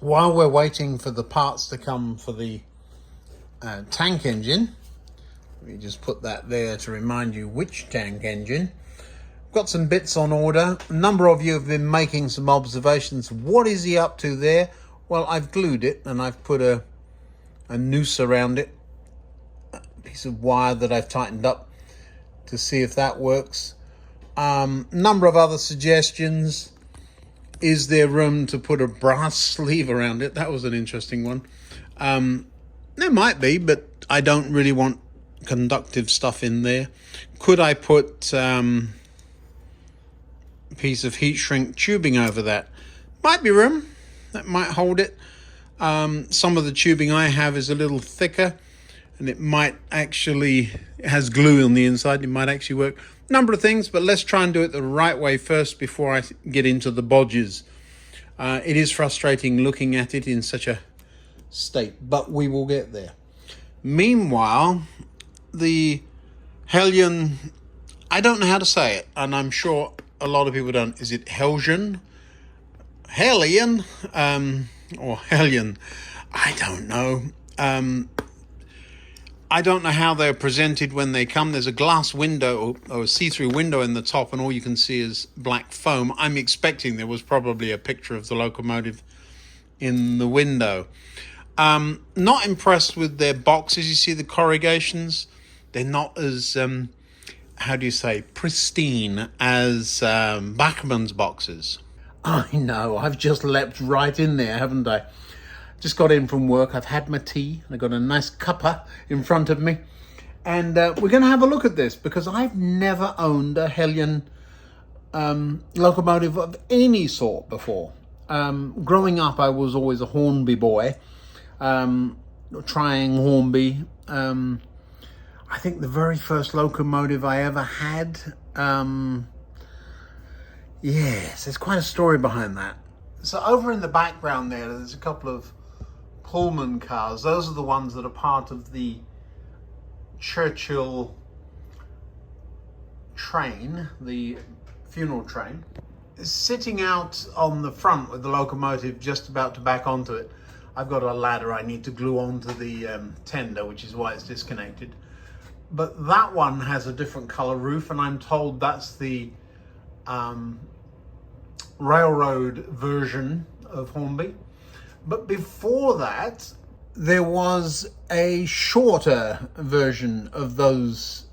While we're waiting for the parts to come for the tank engine, let me just put that there to remind you which tank engine. Got some bits on order. A number of you have been making some observations. What is he up to there? Well, I've glued it and I've put a noose around it, a piece of wire that I've tightened up to see if that works. Number of other suggestions. Is there room to put a brass sleeve around it? That was an interesting one. There might be, but I don't really want conductive stuff in there. Could I put a piece of heat shrink tubing over that? Might be room. That might hold it. Some of the tubing I have is a little thicker, and it might actually, it has glue on the inside. It might actually work. Number of things, but let's try and do it the right way first before I get into the bodges. It is frustrating looking at it in such a state, but we will get there. Meanwhile, the Heljan, I don't know how to say it, and I'm sure a lot of people don't. Is it Heljan? Heljan? Or Heljan? I don't know. I don't know how they're presented when they come. There's a glass window or a see-through window in the top, and all you can see is black foam. I'm expecting there was probably a picture of the locomotive in the window. Not impressed with their boxes. You see the corrugations? They're not as, how do you say, pristine as Bachmann's boxes. I know, I've just leapt right in there, haven't I? Just got in from work. I've had my tea. I've got a nice cuppa in front of me. And we're going to have a look at this because I've never owned a Heljan locomotive of any sort before. Growing up, I was always a Hornby boy, trying Hornby. I think the very first locomotive I ever had, yes, there's quite a story behind that. So over in the background there's a couple of Pullman cars. Those are the ones that are part of the Churchill train, the funeral train. Sitting out on the front with the locomotive just about to back onto it, I've got a ladder I need to glue onto the tender, which is why it's disconnected. But that one has a different color roof, and I'm told that's the railroad version of Hornby. But before that, there was a shorter version of those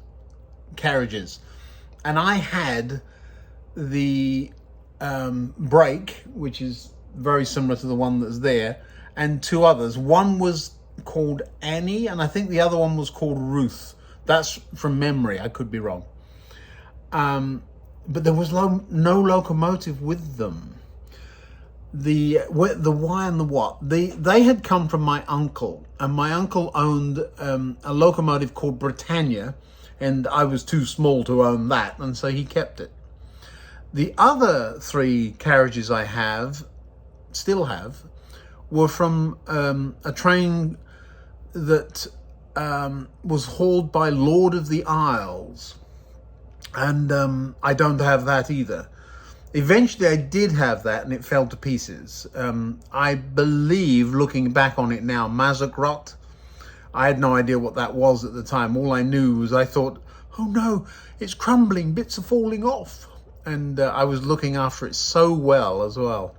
carriages. And I had the brake, which is very similar to the one that's there, and two others. One was called Annie, and I think the other one was called Ruth. That's from memory, I could be wrong. But there was no locomotive with them. The why and the what. They had come from my uncle, and my uncle owned a locomotive called Britannia, and I was too small to own that, and so he kept it. The other three carriages I still have, were from a train that was hauled by Lord of the Isles, and I don't have that either. Eventually I did have that, and it fell to pieces. I believe, looking back on it now, Mazakrot. I had no idea what that was at the time. All I knew was I thought, oh no, it's crumbling, bits are falling off. And I was looking after it so well as well.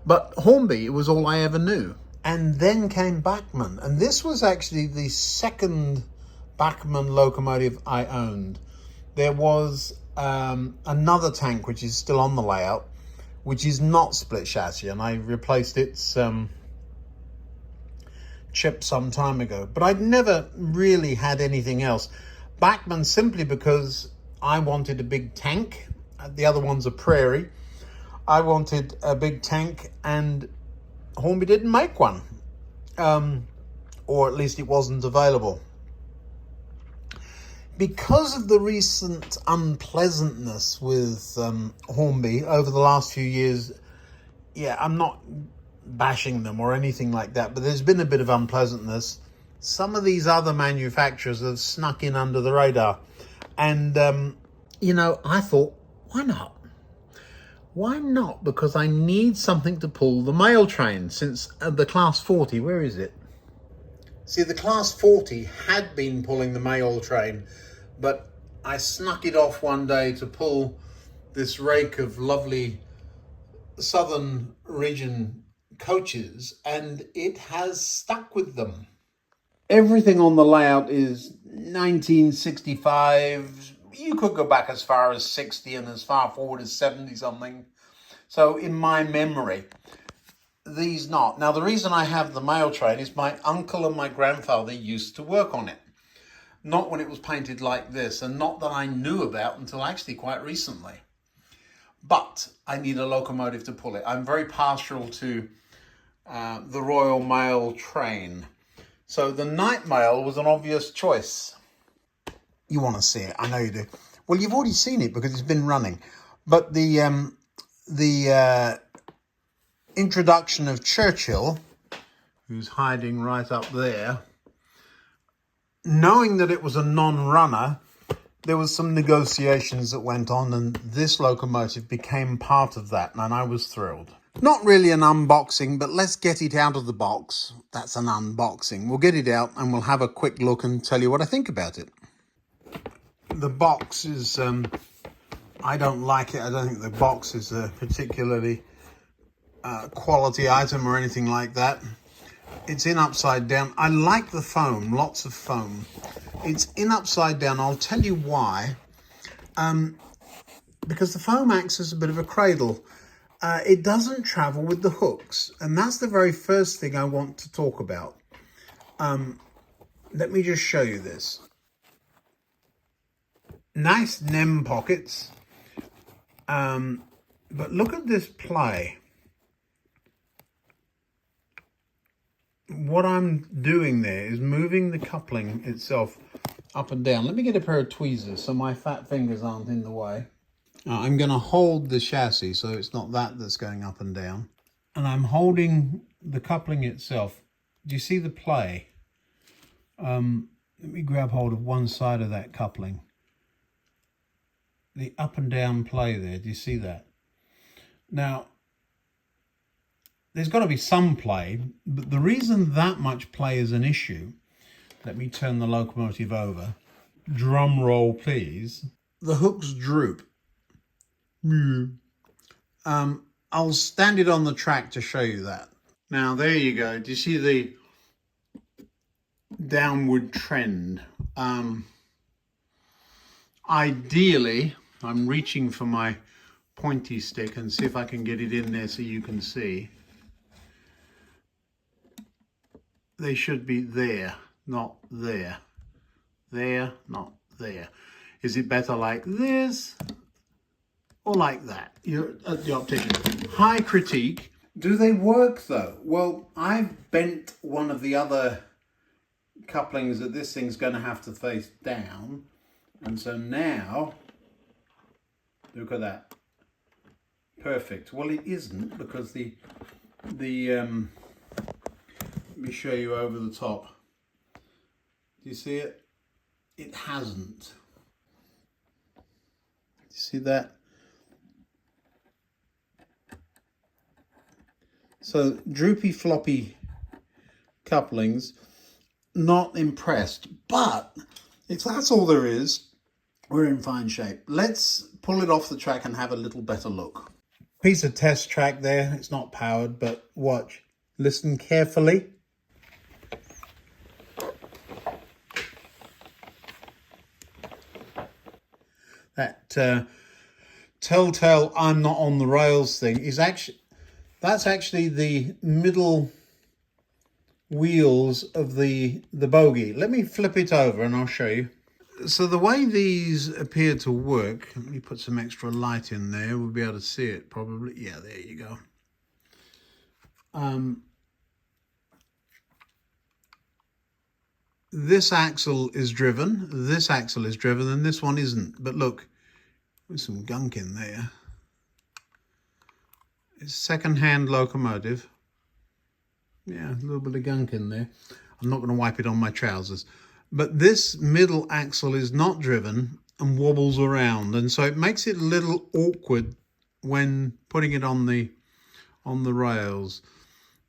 But Hornby was all I ever knew. And then came Bachmann. And this was actually the second Bachmann locomotive I owned. There was another tank which is still on the layout, which is not split chassis, and I replaced its chip some time ago. But I'd never really had anything else. Bachmann, simply because I wanted a big tank. The other one's a Prairie. I wanted a big tank, and Hornby didn't make one, or at least it wasn't available. Because of the recent unpleasantness with Hornby over the last few years, yeah, I'm not bashing them or anything like that, but there's been a bit of unpleasantness. Some of these other manufacturers have snuck in under the radar. And, you know, I thought, why not? Why not? Because I need something to pull the mail train, since the Class 40, where is it? See, the Class 40 had been pulling the mail train, but I snuck it off one day to pull this rake of lovely southern region coaches, and it has stuck with them. Everything on the layout is 1965. You could go back as far as 60 and as far forward as 70 something. So in my memory, these not. Now, the reason I have the mail train is my uncle and my grandfather used to work on it. Not when it was painted like this, and not that I knew about until actually quite recently. But I need a locomotive to pull it. I'm very partial to the Royal Mail train. So the night mail was an obvious choice. You want to see it, I know you do. Well, you've already seen it because it's been running. But the introduction of Churchill, who's hiding right up there, knowing that it was a non-runner, there was some negotiations that went on, and this locomotive became part of that, and I was thrilled. Not really an unboxing, but let's get it out of the box. That's an unboxing. We'll get it out and we'll have a quick look and tell you what I think about it. The box is, I don't like it. I don't think the box is a particularly quality item or anything like that. It's in upside down. I like the foam, lots of foam. It's in upside down. I'll tell you why. Because the foam acts as a bit of a cradle. It doesn't travel with the hooks, and that's the very first thing I want to talk about. Let me just show you this. Nice NEM pockets, but look at this play. What I'm doing there is moving the coupling itself up and down. Let me get a pair of tweezers so my fat fingers aren't in the way. I'm going to hold the chassis so it's not that's going up and down. And I'm holding the coupling itself. Do you see the play? Let me grab hold of one side of that coupling. The up and down play there, do you see that? Now, there's got to be some play, but the reason that much play is an issue, let me turn the locomotive over. Drum roll, please. The hooks droop. I'll stand it on the track to show you that. Now, there you go. Do you see the downward trend? Ideally, I'm reaching for my pointy stick and see if I can get it in there so you can see. They should be there, not there. There, not there. Is it better like this or like that? You're at the optician. High critique. Do they work though? Well, I've bent one of the other couplings that this thing's going to have to face down. And so now, look at that. Perfect. Well, it isn't because let me show you over the top. Do you see it? It hasn't. Do you see that? So droopy floppy couplings, not impressed. But if that's all there is, we're in fine shape. Let's pull it off the track and have a little better look. Piece of test track there. It's not powered, but watch. Listen carefully. That telltale I'm not on the rails thing is that's actually the middle wheels of the bogie. Let me flip it over and I'll show you. So the way these appear to work, let me put some extra light in there. We'll be able to see it probably. Yeah, there you go. This axle is driven, this axle is driven, and this one isn't. But look, there's some gunk in there. It's second-hand locomotive. Yeah, a little bit of gunk in there. I'm not going to wipe it on my trousers. But this middle axle is not driven and wobbles around, and so it makes it a little awkward when putting it on the rails.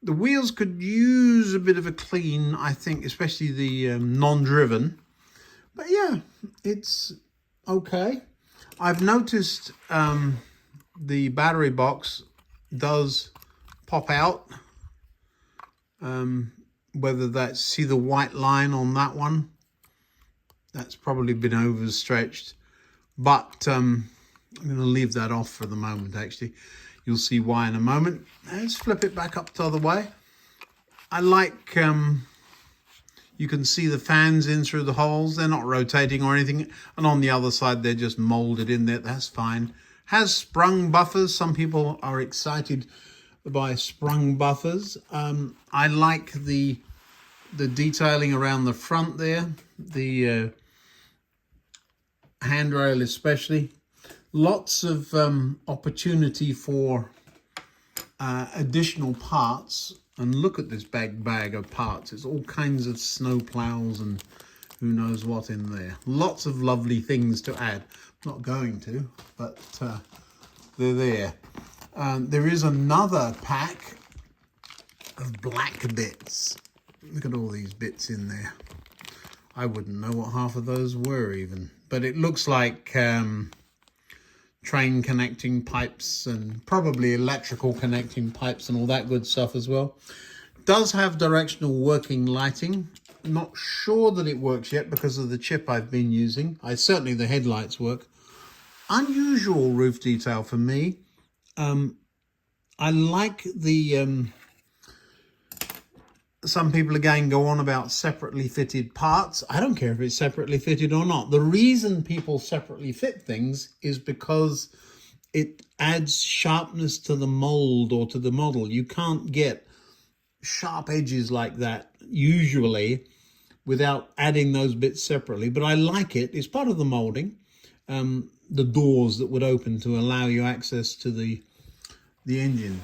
The wheels could use a bit of a clean, I think, especially the non-driven. But yeah, it's okay. I've noticed the battery box does pop out. Whether that's, see the white line on that one? That's probably been overstretched. But I'm going to leave that off for the moment, actually. You'll see why in a moment. Let's flip it back up the other way. I like, you can see the fans in through the holes. They're not rotating or anything. And on the other side, they're just molded in there. That's fine. Has sprung buffers. Some people are excited by sprung buffers. I like the detailing around the front there. The handrail especially. Lots of opportunity for additional parts. And look at this bag of parts. It's all kinds of snow plows and who knows what in there. Lots of lovely things to add. Not going to, but they're there. There is another pack of black bits. Look at all these bits in there. I wouldn't know what half of those were even. But it looks like train connecting pipes and probably electrical connecting pipes and all that good stuff as well. Does have directional working lighting. Not sure that it works yet because of the chip I've been using. Certainly the headlights work. Unusual roof detail for me. I like the... some people again go on about separately fitted parts. I don't care if it's separately fitted or not. The reason people separately fit things is because it adds sharpness to the mold or to the model. You can't get sharp edges like that usually without adding those bits separately. But I like it. It's part of the molding. The doors that would open to allow you access to the engine.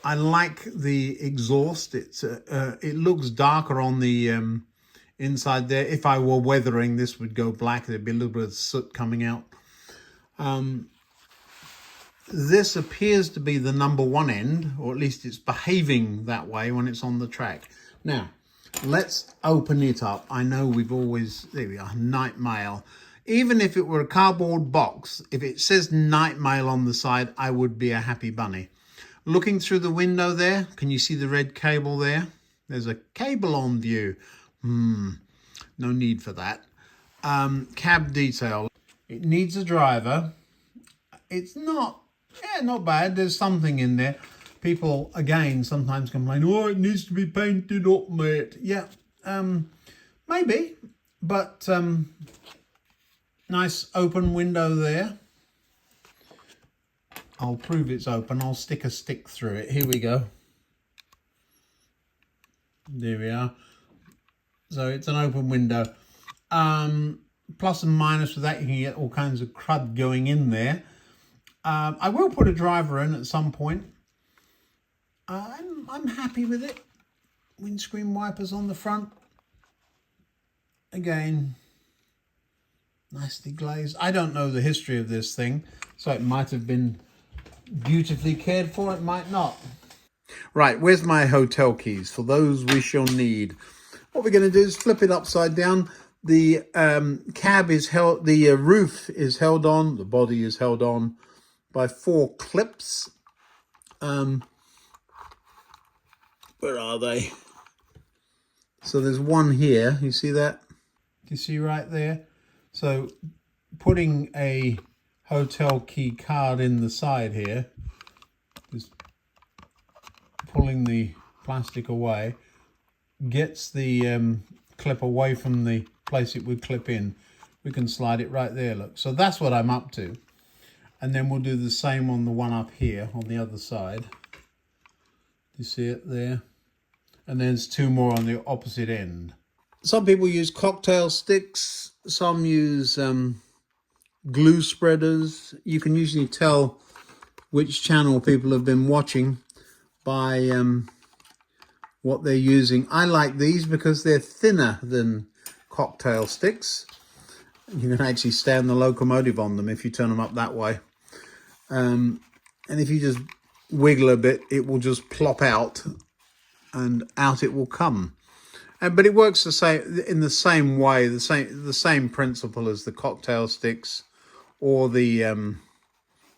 I like the exhaust. It looks darker on the inside there. If I were weathering, this would go black. There'd be a little bit of soot coming out. This appears to be the number one end, or at least it's behaving that way when it's on the track. Now, let's open it up. I know we've always, there we are, night mail. Even if it were a cardboard box, if it says night mail on the side, I would be a happy bunny. Looking through the window there, can you see the red cable there? There's a cable on view. No need for that. Cab detail. It needs a driver. It's not bad. There's something in there. People, again, sometimes complain, oh, it needs to be painted up, mate. Yeah, maybe. But nice open window there. I'll prove it's open. I'll stick a stick through it. Here we go. There we are. So it's an open window. Plus and minus with that, you can get all kinds of crud going in there. I will put a driver in at some point. I'm happy with it. Windscreen wipers on the front. Again, nicely glazed. I don't know the history of this thing, so it might have been beautifully cared for, it might not. Right, where's my hotel keys? For those we shall need. What we're going to do is flip it upside down. The cab is held, the roof is held on, the body is held on by 4 clips. Where are they? So there's one here, you see that? Do you see right there? So putting a hotel key card in the side here, just pulling the plastic away, gets the clip away from the place it would clip in. We can slide it right there, look. So that's what I'm up to. And then we'll do the same on the one up here on the other side. You see it there? And there's 2 more on the opposite end. Some people use cocktail sticks, some use glue spreaders. You can usually tell which channel people have been watching by what they're using. I like these because they're thinner than cocktail sticks. You can actually stand the locomotive on them if you turn them up that way. And if you just wiggle a bit, it will just plop out, and out it will come. But it works the same in the same way, the same principle as the cocktail sticks or the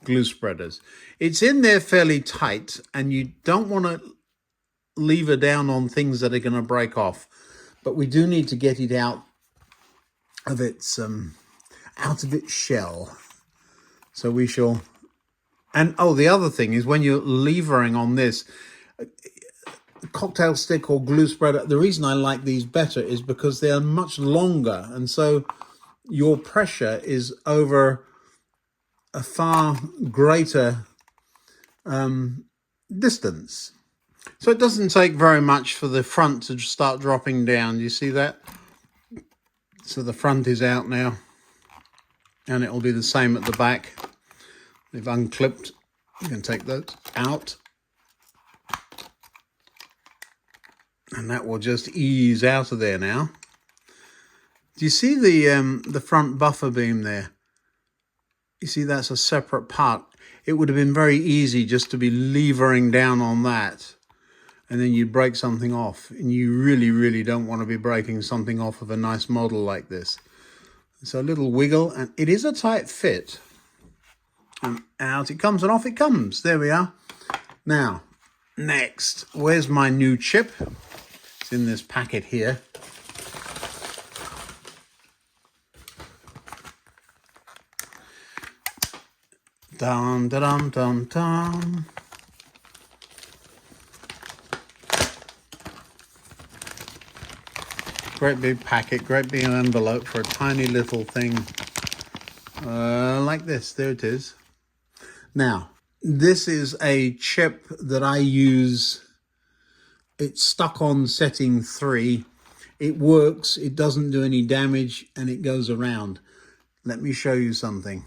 glue spreaders. It's in there fairly tight, and you don't want to lever down on things that are going to break off. But we do need to get it out of its shell. So we shall. And oh, the other thing is when you're levering on this cocktail stick or glue spreader, the reason I like these better is because they are much longer, and so your pressure is over a far greater distance. So it doesn't take very much for the front to start dropping down. You see that? So the front is out now, and it'll be the same at the back. They've unclipped. You can take those out, and that will just ease out of there now. Do you see the front buffer beam there? You see that's a separate part. It would have been very easy just to be levering down on that, and then you break something off, and you really, really don't want to be breaking something off of a nice model like this. So a little wiggle, and it is a tight fit. And out it comes, and off it comes. There we are. Now, next, where's my new chip? It's in this packet here. Dum, da, dum, dum, dum. Great big packet, great big envelope for a tiny little thing like this. There it is. Now, this is a chip that I use. It's stuck on setting 3. It works, it doesn't do any damage, and it goes around. Let me show you something.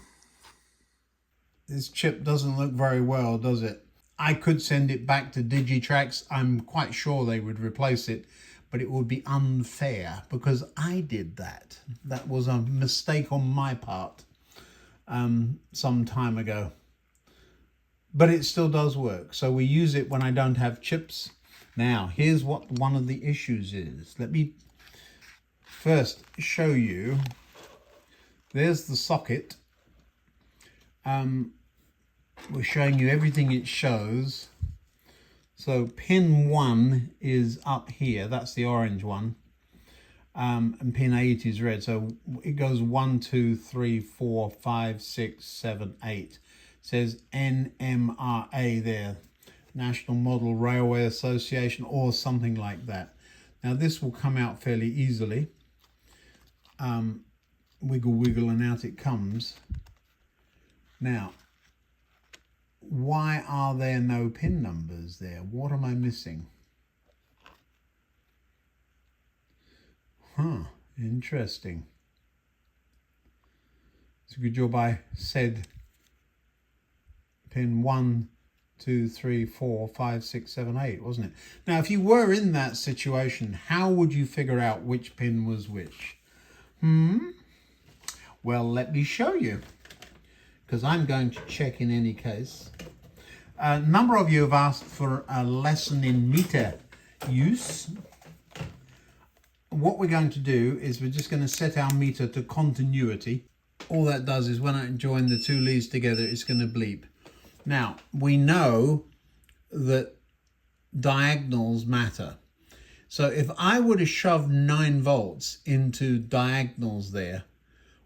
This chip doesn't look very well, does it? I could send it back to Digitrax. I'm quite sure they would replace it, but it would be unfair because I did that. That was a mistake on my part some time ago. But it still does work. So we use it when I don't have chips. Now, here's what one of the issues is. Let me first show you. There's the socket. We're showing you everything it shows. So pin 1 is up here. That's the orange one. And pin 8 is red. So it goes 1, 2, 3, 4, 5, 6, 7, 8. Says NMRA there, National Model Railway Association, or something like that. Now this will come out fairly easily. Wiggle, wiggle, and out it comes. Now, why are there no pin numbers there? What am I missing? Huh, interesting. It's a good job I said pin 1, 2, 3, 4, 5, 6, 7, 8, wasn't it? Now, if you were in that situation, how would you figure out which pin was which? Well, let me show you, because I'm going to check in any case. A number of you have asked for a lesson in meter use. What we're going to do is we're just going to set our meter to continuity. All that does is when I join the two leads together, it's going to bleep. Now, we know that diagonals matter. So if I were to shove 9 volts into diagonals there,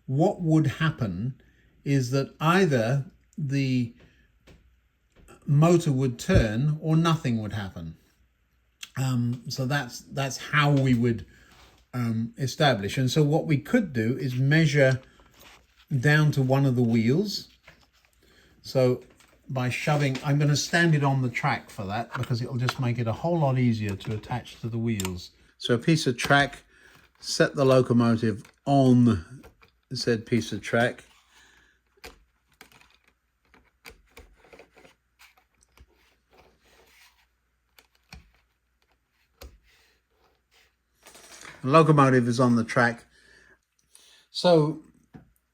what would happen is that either the motor would turn or nothing would happen. So that's how we would establish. And so what we could do is measure down to one of the wheels. So by shoving, I'm going to stand it on the track for that because it'll just make it a whole lot easier to attach to the wheels. So a piece of track, set the locomotive on said piece of track. The locomotive is on the track. So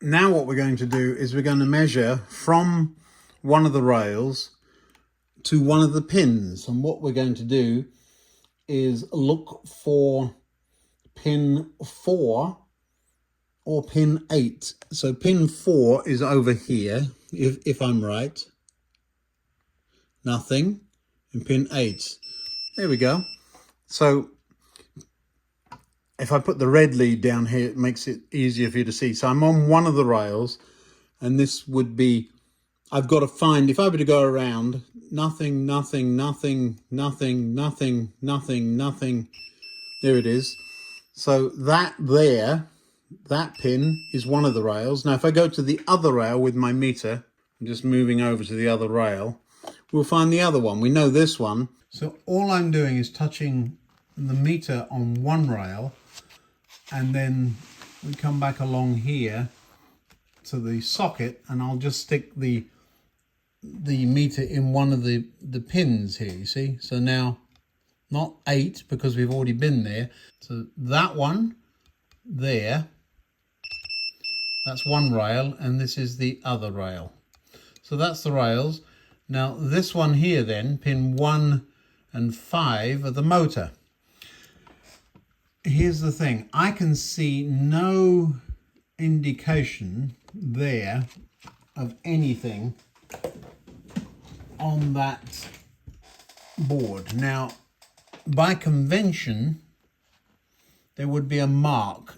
now what we're going to do is we're going to measure from one of the rails to one of the pins. And what we're going to do is look for pin 4 or pin 8. So pin 4 is over here, if I'm right. Nothing. And pin 8. There we go. So if I put the red lead down here, it makes it easier for you to see. So I'm on one of the rails, and this would be, I've got to find, if I were to go around, nothing, nothing, nothing, nothing, nothing, nothing, nothing. There it is. So that there, that pin is one of the rails. Now, if I go to the other rail with my meter, I'm just moving over to the other rail, we'll find the other one. We know this one. So all I'm doing is touching the meter on one rail, and then we come back along here to the socket, and I'll just stick the meter in one of the pins here, you see. So now, not 8 because we've already been there. So that one there, that's one rail, and this is the other rail. So that's the rails. Now this one here then, pin 1 and 5 are the motor. Here's the thing, I can see no indication there of anything on that board. Now, by convention, there would be a mark.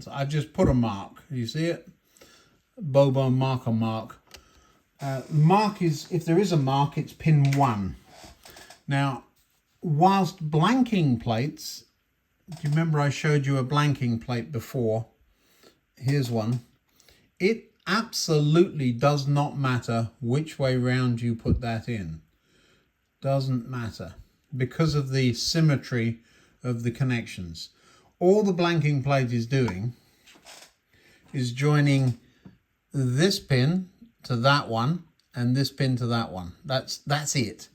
So I've just put a mark, you see it? Bobo marker mark. Mark is, if there is a mark, it's pin 1. Now, whilst blanking plates, do you remember I showed you a blanking plate before? Here's one. It absolutely does not matter which way round you put that in. Doesn't matter because of the symmetry of the connections. All the blanking plate is doing is joining this pin to that one and this pin to that one. That's it.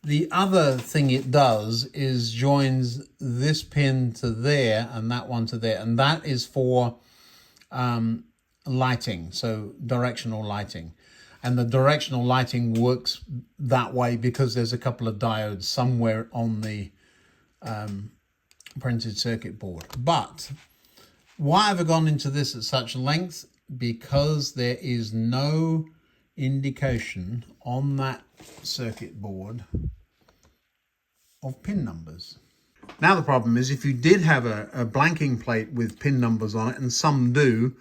The other thing it does is joins this pin to there and that one to there, and that is for lighting, so directional lighting. And the directional lighting works that way because there's a couple of diodes somewhere on the printed circuit board. But why have I gone into this at such length? Because there is no indication on that circuit board of pin numbers. Now the problem is, if you did have a blanking plate with pin numbers on it, and some do,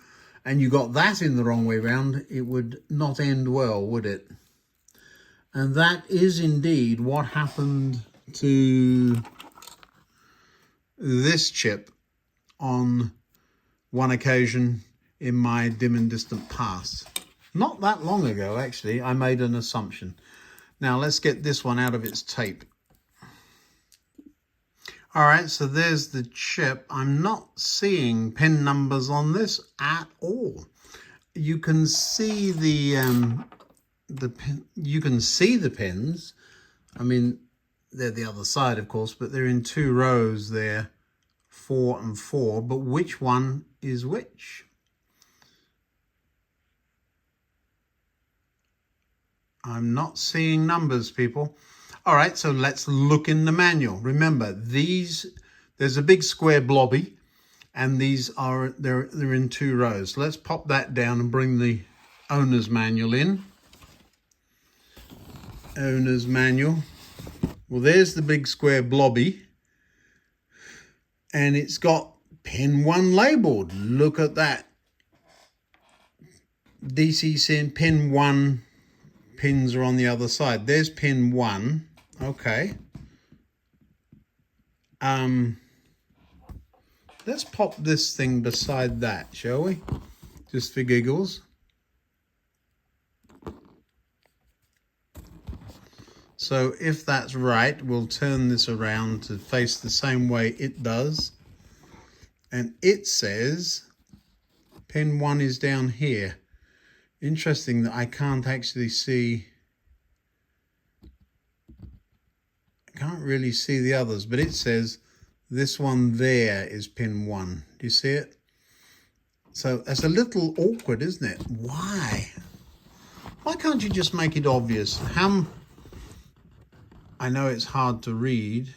and you got that in the wrong way round, it would not end well, would it? And that is indeed what happened to this chip on one occasion in my dim and distant past. Not that long ago, actually, I made an assumption. Now let's get this one out of its tape. All right, so there's the chip. I'm not seeing pin numbers on this at all. You can see the pins. I mean, they're the other side, of course, but they're in 2 rows there, 4 and 4. But which one is which? I'm not seeing numbers, people. All right, so let's look in the manual. Remember, there's a big square blobby, and these are they're in 2 rows. Let's pop that down and bring the owner's manual in. Owner's manual. Well, there's the big square blobby, and it's got pin 1 labeled. Look at that. DCC and pin 1 pins are on the other side. There's pin 1. Okay. Let's pop this thing beside that, shall we? Just for giggles. So if that's right, we'll turn this around to face the same way it does. And it says pin 1 is down here. Interesting that I can't actually see. I can't really see the others, but it says this one there is pin 1. Do you see it? So that's a little awkward, isn't it? Why? Why can't you just make it obvious? I know it's hard to read.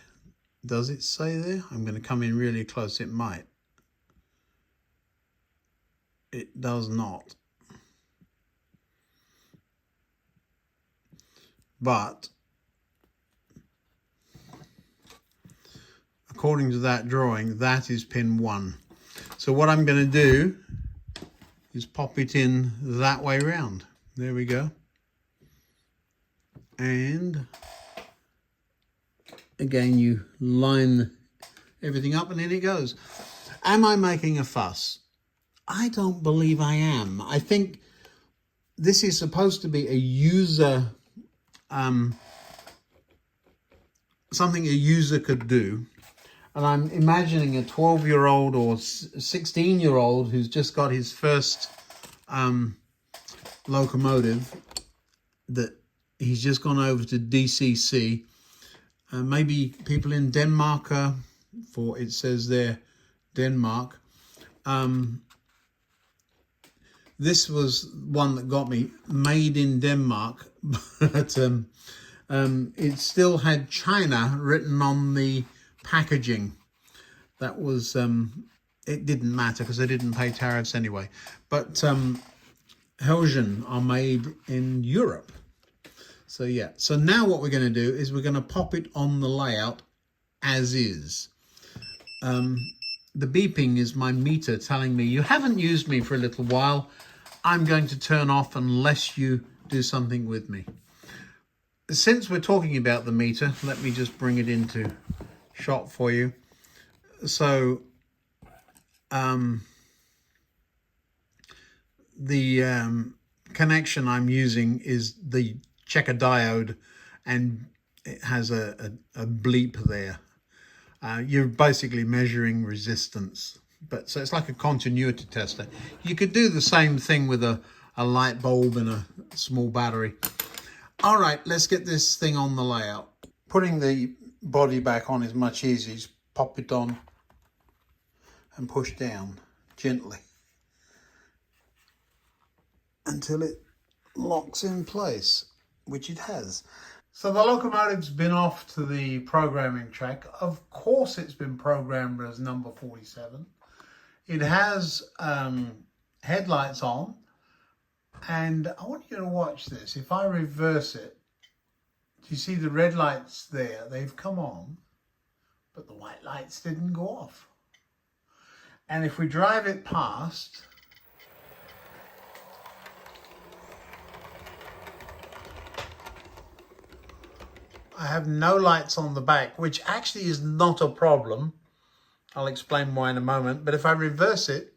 Does it say there? I'm going to come in really close. It might. It does not. But according to that drawing, that is pin 1. So what I'm going to do is pop it in that way round. There we go. And again, you line everything up and in it goes. Am I making a fuss? I don't believe I am. I think this is supposed to be a user, something a user could do. And I'm imagining a 12-year-old or 16-year-old who's just got his first locomotive, that he's just gone over to DCC. Maybe people in Denmark, for it says there, Denmark. This was one that got me, made in Denmark, but it still had China written on the packaging. That was, it didn't matter because they didn't pay tariffs anyway. But Heljan are made in Europe. So yeah, so now what we're going to do is we're going to pop it on the layout as is. The beeping is my meter telling me you haven't used me for a little while. I'm going to turn off unless you do something with me. Since we're talking about the meter, let me just bring it into shot for you. So the connection I'm using is the checker diode, and it has a bleep there. You're basically measuring resistance, but so it's like a continuity tester. You could do the same thing with a light bulb and a small battery. All right, let's get this thing on the layout. Putting the body back on is much easier. Just pop it on and push down gently until it locks in place, which it has. So the locomotive's been off to the programming track. Of course it's been programmed as number 47. It has headlights on, and I want you to watch this. If I reverse it, do you see the red lights there? They've come on, but the white lights didn't go off. And if we drive it past, I have no lights on the back, which actually is not a problem. I'll explain why in a moment. But if I reverse it,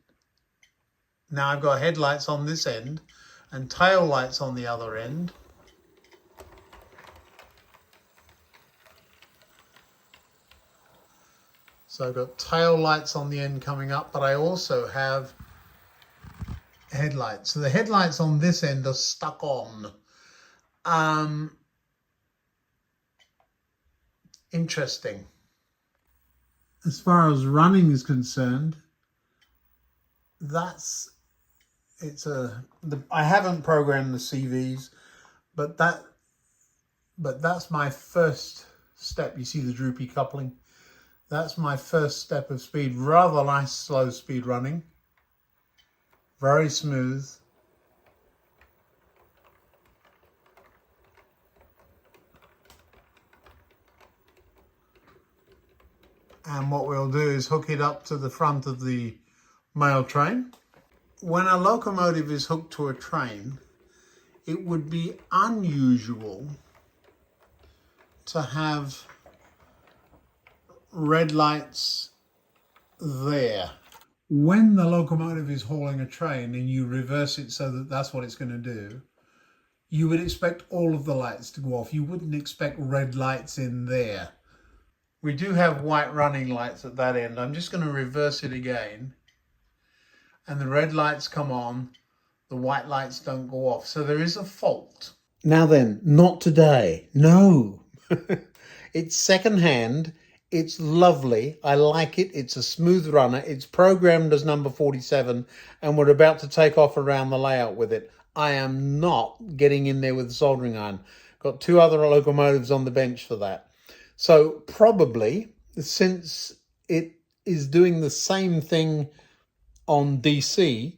now I've got headlights on this end and tail lights on the other end. So I've got tail lights on the end coming up, but I also have headlights. So the headlights on this end are stuck on. Interesting. As far as running is concerned, I haven't programmed the CVs, but that's my first step. You see the droopy coupling? That's my first step of speed. Rather nice slow speed running. Very smooth. And what we'll do is hook it up to the front of the mail train. When a locomotive is hooked to a train, it would be unusual to have red lights there. When the locomotive is hauling a train and you reverse it so that that's what it's going to do, you would expect all of the lights to go off. You wouldn't expect red lights in there. We do have white running lights at that end. I'm just going to reverse it again. And the red lights come on, the white lights don't go off. So there is a fault. Now then, not today. No. It's secondhand. It's lovely. I like it. It's a smooth runner. It's programmed as number 47, and we're about to take off around the layout with it. I am not getting in there with a soldering iron. Got 2 other locomotives on the bench for that. So probably, since it is doing the same thing on DC,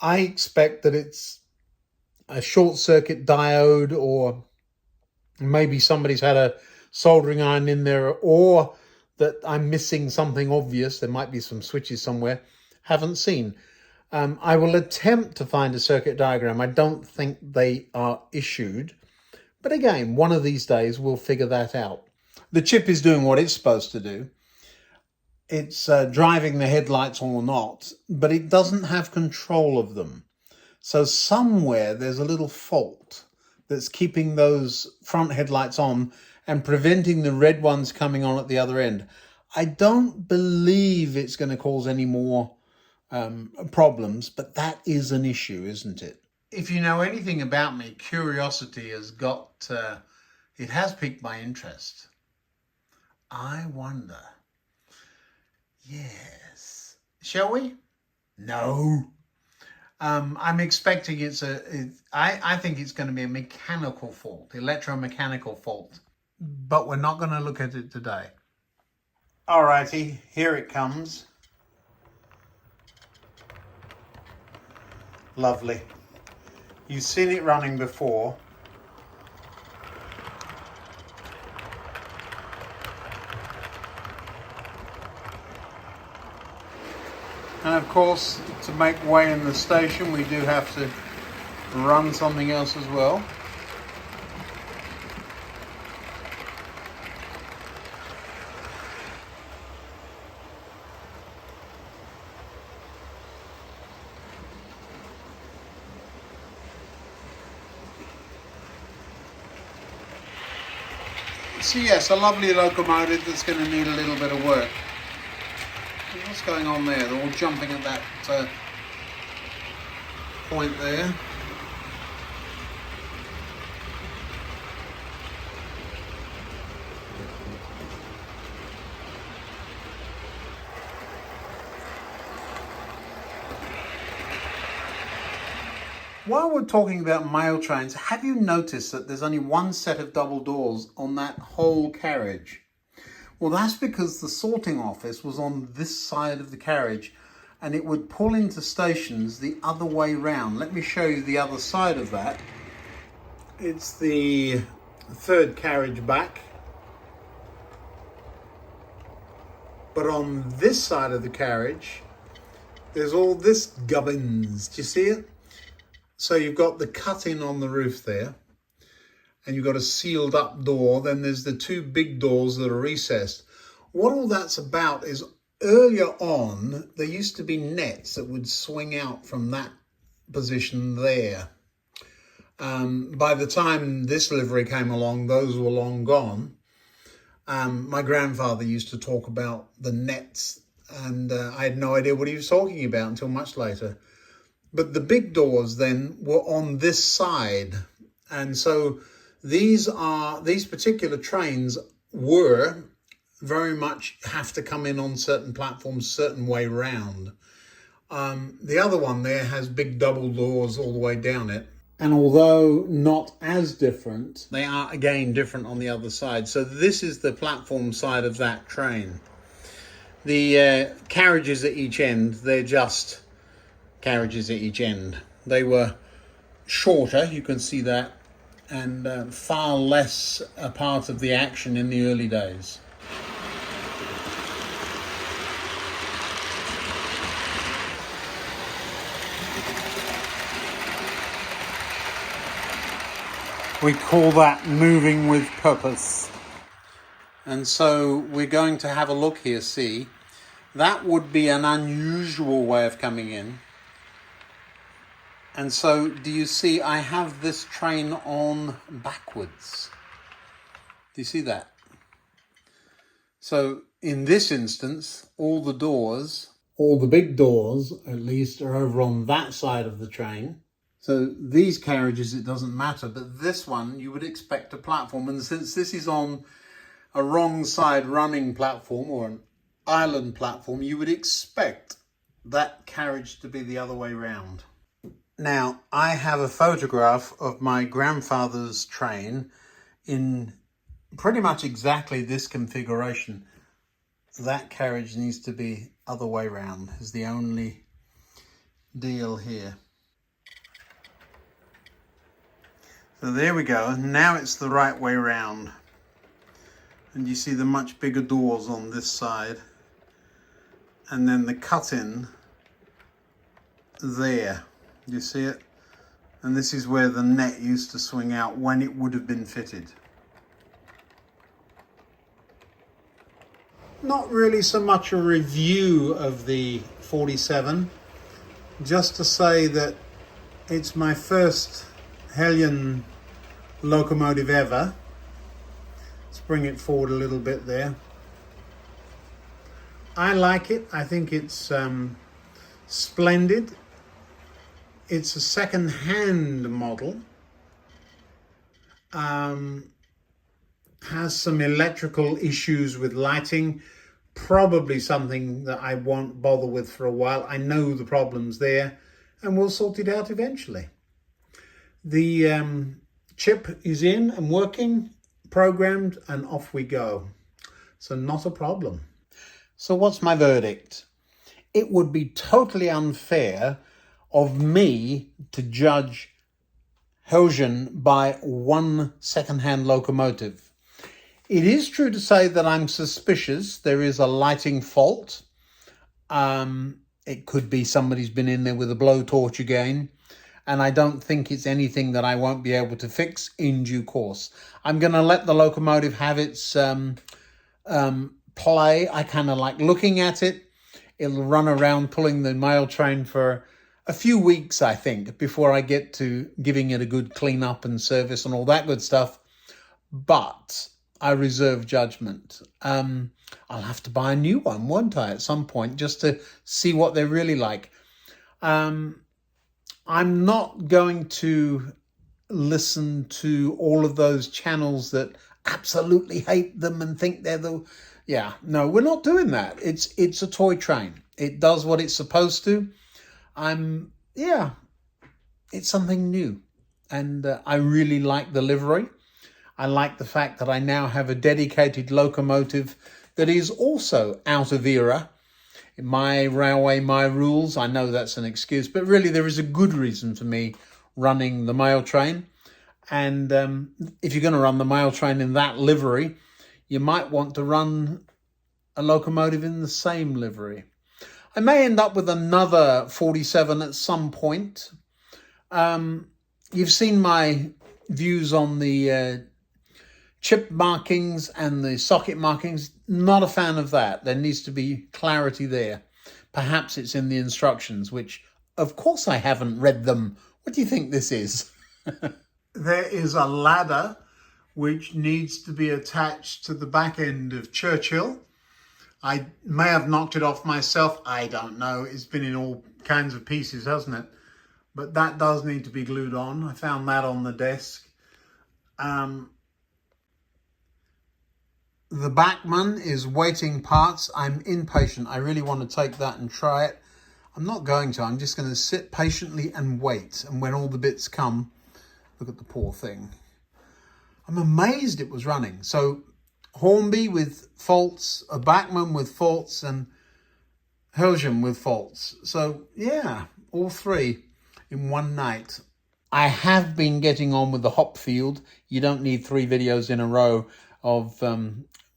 I expect that it's a short circuit diode, or maybe somebody's had a soldering iron in there, or that I'm missing something obvious. There might be some switches somewhere, haven't seen. I will attempt to find a circuit diagram. I don't think they are issued. But again, one of these days we'll figure that out. The chip is doing what it's supposed to do. It's driving the headlights or not, but it doesn't have control of them. So somewhere there's a little fault that's keeping those front headlights on and preventing the red ones coming on at the other end. I don't believe it's going to cause any more problems, but that is an issue, isn't it? If you know anything about me, curiosity has it has piqued my interest. I wonder. Yes. Shall we? No. I'm expecting I think it's going to be a mechanical fault, electromechanical fault, but we're not going to look at it today. Alrighty, here it comes. Lovely. You've seen it running before. And of course, to make way in the station, we do have to run something else as well. So yes, a lovely locomotive that's going to need a little bit of work. What's going on there? They're all jumping at that point there. While we're talking about mail trains, have you noticed that there's only one set of double doors on that whole carriage? Well, that's because the sorting office was on this side of the carriage, and it would pull into stations the other way round. Let me show you the other side of that. It's the third carriage back. But on this side of the carriage, there's all this gubbins. Do you see it? So you've got the cut-in on the roof there, and you've got a sealed up door. Then there's the 2 big doors that are recessed. What all that's about is, earlier on, there used to be nets that would swing out from that position there. By the time this livery came along, those were long gone. My grandfather used to talk about the nets, and I had no idea what he was talking about until much later. But the big doors then were on this side. And so these particular trains were very much have to come in on certain platforms, certain way round. The other one there has big double doors all the way down it. And although not as different, they are again different on the other side. So this is the platform side of that train. The carriages at each end, they're just carriages at each end. They were shorter, you can see that, and far less a part of the action in the early days. We call that moving with purpose. And so we're going to have a look here, see. That would be an unusual way of coming in. And so, do you see, I have this train on backwards. Do you see that? So, in this instance, all the big doors, at least, are over on that side of the train. So, these carriages, it doesn't matter, but this one, you would expect a platform. And since this is on a wrong side running platform, or an island platform, you would expect that carriage to be the other way round. Now, I have a photograph of my grandfather's train in pretty much exactly this configuration. That carriage needs to be other way round, is the only deal here. So there we go. Now it's the right way round. And you see the much bigger doors on this side. And then the cut-in there. You see it? And this is where the net used to swing out when it would have been fitted. Not really so much a review of the 47, just to say that it's my first Heljan locomotive ever. Let's bring it forward a little bit there. I like it. I think it's splendid. It's a second-hand model. Has some electrical issues with lighting. Probably something that I won't bother with for a while. I know the problem's there and we'll sort it out eventually. The chip is in and working, programmed, and off we go. So not a problem. So what's my verdict? It would be totally unfair of me to judge Heljan by one second-hand locomotive. It is true to say that I'm suspicious there is a lighting fault. It could be somebody's been in there with a blowtorch again. And I don't think it's anything that I won't be able to fix in due course. I'm going to let the locomotive have its play. I kind of like looking at it. It'll run around pulling the mail train for a few weeks, I think, before I get to giving it a good clean up and service and all that good stuff. But I reserve judgment. I'll have to buy a new one, won't I, at some point, just to see what they're really like. I'm not going to listen to all of those channels that absolutely hate them and think they're the... Yeah, no, we're not doing that. It's a toy train. It does what it's supposed to. It's something new. And I really like the livery. I like the fact that I now have a dedicated locomotive that is also out of era. My railway, my rules. I know that's an excuse, but really there is a good reason for me running the mail train. And if you're going to run the mail train in that livery, you might want to run a locomotive in the same livery. I may end up with another 47 at some point. You've seen my views on the chip markings and the socket markings. Not a fan of that. There needs to be clarity there. Perhaps it's in the instructions, which of course I haven't read them. What do you think this is? There is a ladder which needs to be attached to the back end of Churchill. I may have knocked it off myself. I don't know. It's been in all kinds of pieces, hasn't it? But that does need to be glued on. I found that on the desk. The Bachmann is waiting parts. I'm impatient. I really want to take that and try it. I'm not going to. I'm just going to sit patiently and wait. And when all the bits come, look at the poor thing. I'm amazed it was running. So Hornby with faults, a Bachmann with faults, and Heljan with faults. So yeah, all three in one night. I have been getting on with the hop field. You don't need 3 videos in a row of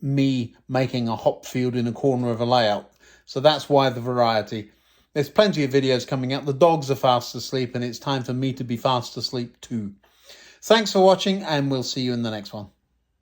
me making a hop field in a corner of a layout. So that's why the variety. There's plenty of videos coming out. The dogs are fast asleep and it's time for me to be fast asleep too. Thanks for watching and we'll see you in the next one.